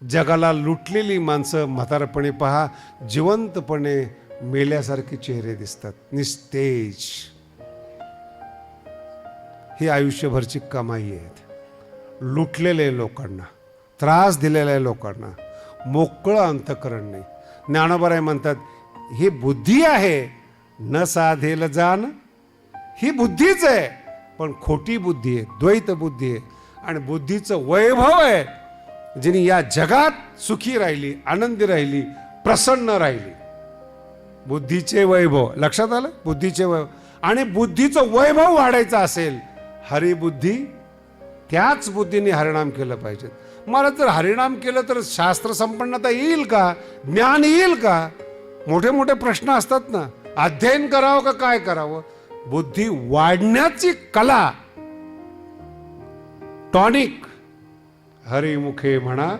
जगाला लुटलेली माणसं म्हातारपणे पहा जिवंतपणे मेल्यासारखे चेहरे दिसतात, निस्तेज. ही आयुष्यभरची कमाई आहे. लुटलेले लोकांना, त्रास दिलेल्या लोकांना मोकळं अंतकरण नाही. ज्ञानोबा म्हणतात, ही बुद्धी आहे न साधेल जाण. ही बुद्धीच आहे, पण खोटी बुद्धी आहे, द्वैत बुद्धी आहे. आणि बुद्धीचं वैभव आहे, जिने या जगात सुखी राहिली, आनंदी राहिली, प्रसन्न राहिली. बुद्धीचे वैभव लक्षात आलं? बुद्धीचे वैभव. आणि बुद्धीचं वैभव वाढायचं असेल, हरिबुद्धी, त्याच बुद्धीने हरिनाम केलं पाहिजे. मला जर हरिनाम केलं तर शास्त्र संपन्नता येईल का? ज्ञान येईल का? मोठे मोठे प्रश्न असतात ना. अध्ययन करावं का काय करावं? बुद्धी वाढण्याची कला, टॉनिक हरिमुखे म्हणा.